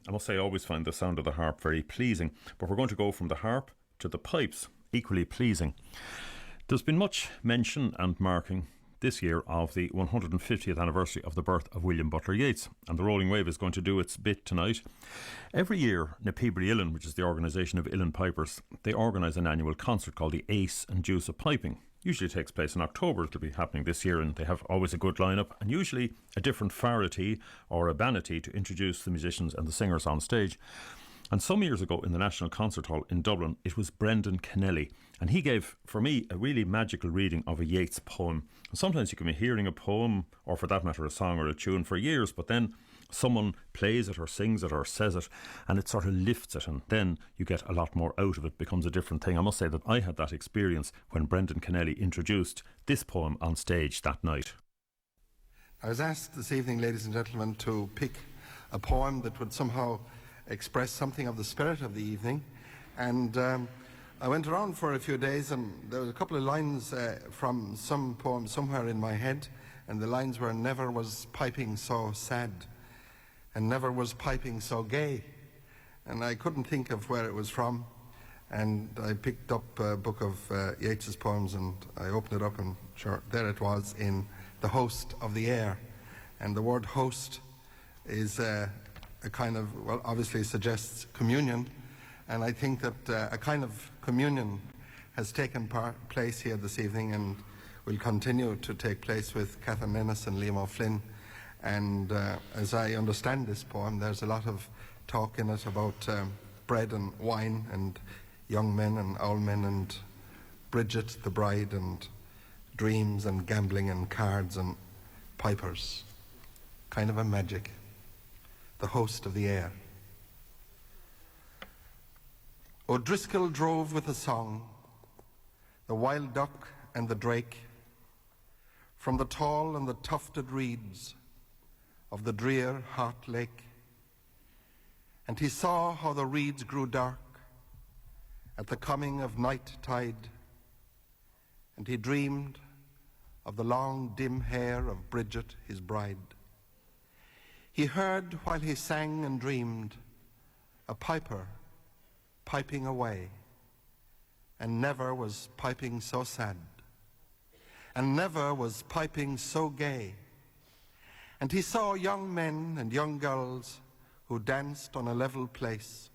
I must say I always find the sound of the harp very pleasing, but we're going to go from the harp to the pipes, equally pleasing. There's been much mention and marking this year of the 150th anniversary of the birth of William Butler Yeats, and the Rolling Wave is going to do its bit tonight. Every year, na Pibri Uillinn, which is the organisation of Uillinn Pipers, they organise an annual concert called the Ace and Juice of Piping. Usually takes place in October. It'll be happening this year, and they have always a good lineup, and usually a different farity or a banity to introduce the musicians and the singers on stage. And some years ago in the National Concert Hall in Dublin, it was Brendan Kennelly, and he gave, for me, a really magical reading of a Yeats poem. And sometimes you can be hearing a poem, or for that matter a song or a tune, for years, but then someone plays it or sings it or says it, and it sort of lifts it, and then you get a lot more out of it, becomes a different thing. I must say that I had that experience when Brendan Kennelly introduced this poem on stage that night. I was asked this evening, ladies and gentlemen, to pick a poem that would somehow express something of the spirit of the evening, and I went around for a few days, and there was a couple of lines from some poem somewhere in my head, and the lines were, "Never was piping so sad, and never was piping so gay," and I couldn't think of where it was from, and I picked up a book of Yeats's poems, and I opened it up, and sure, there it was in The Host of the Air. And the word host is a kind of, well, obviously suggests communion, and I think that a kind of communion has taken place here this evening and will continue to take place with Catherine Ennis and Liam O'Flynn. And as I understand this poem, there's a lot of talk in it about bread and wine and young men and old men and Bridget the bride and dreams and gambling and cards and pipers. Kind of a magic. The Host of the Air. O'Driscoll drove with a song, the wild duck and the drake, from the tall and the tufted reeds of the drear hot lake. And he saw how the reeds grew dark at the coming of night tide, and he dreamed of the long dim hair of Bridget his bride. He heard while he sang and dreamed a piper piping away, and never was piping so sad, and never was piping so gay. And he saw young men and young girls who danced on a level place,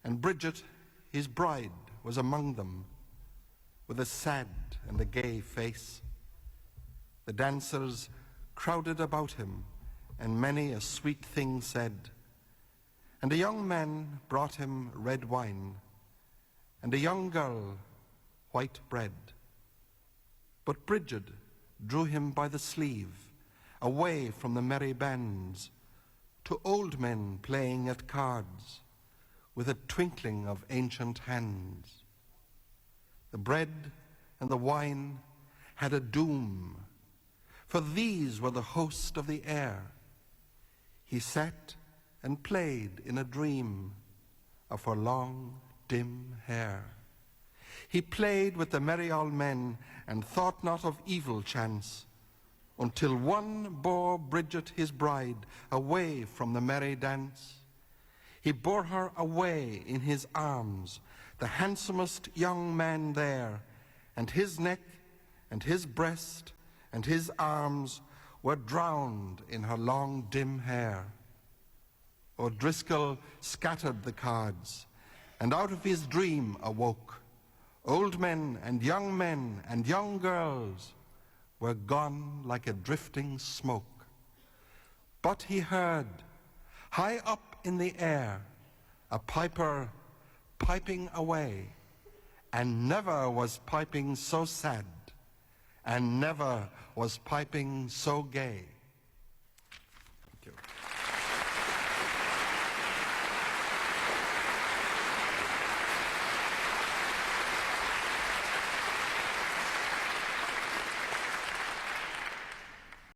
and Bridget, his bride, was among them with a sad and a gay face. The dancers crowded about him, and many a sweet thing said, and a young man brought him red wine, and a young girl white bread. But Bridget drew him by the sleeve, away from the merry bands, to old men playing at cards, with a twinkling of ancient hands. The bread and the wine had a doom, for these were the host of the air. He sat and played in a dream of her long, dim hair. He played with the merry old men and thought not of evil chance, until one bore Bridget his bride away from the merry dance. He bore her away in his arms, the handsomest young man there, and his neck and his breast and his arms were drowned in her long dim hair. O'Driscoll scattered the cards, and out of his dream awoke. Old men and young girls were gone like a drifting smoke. But he heard, high up in the air, a piper piping away, and never was piping so sad, and never was piping so gay.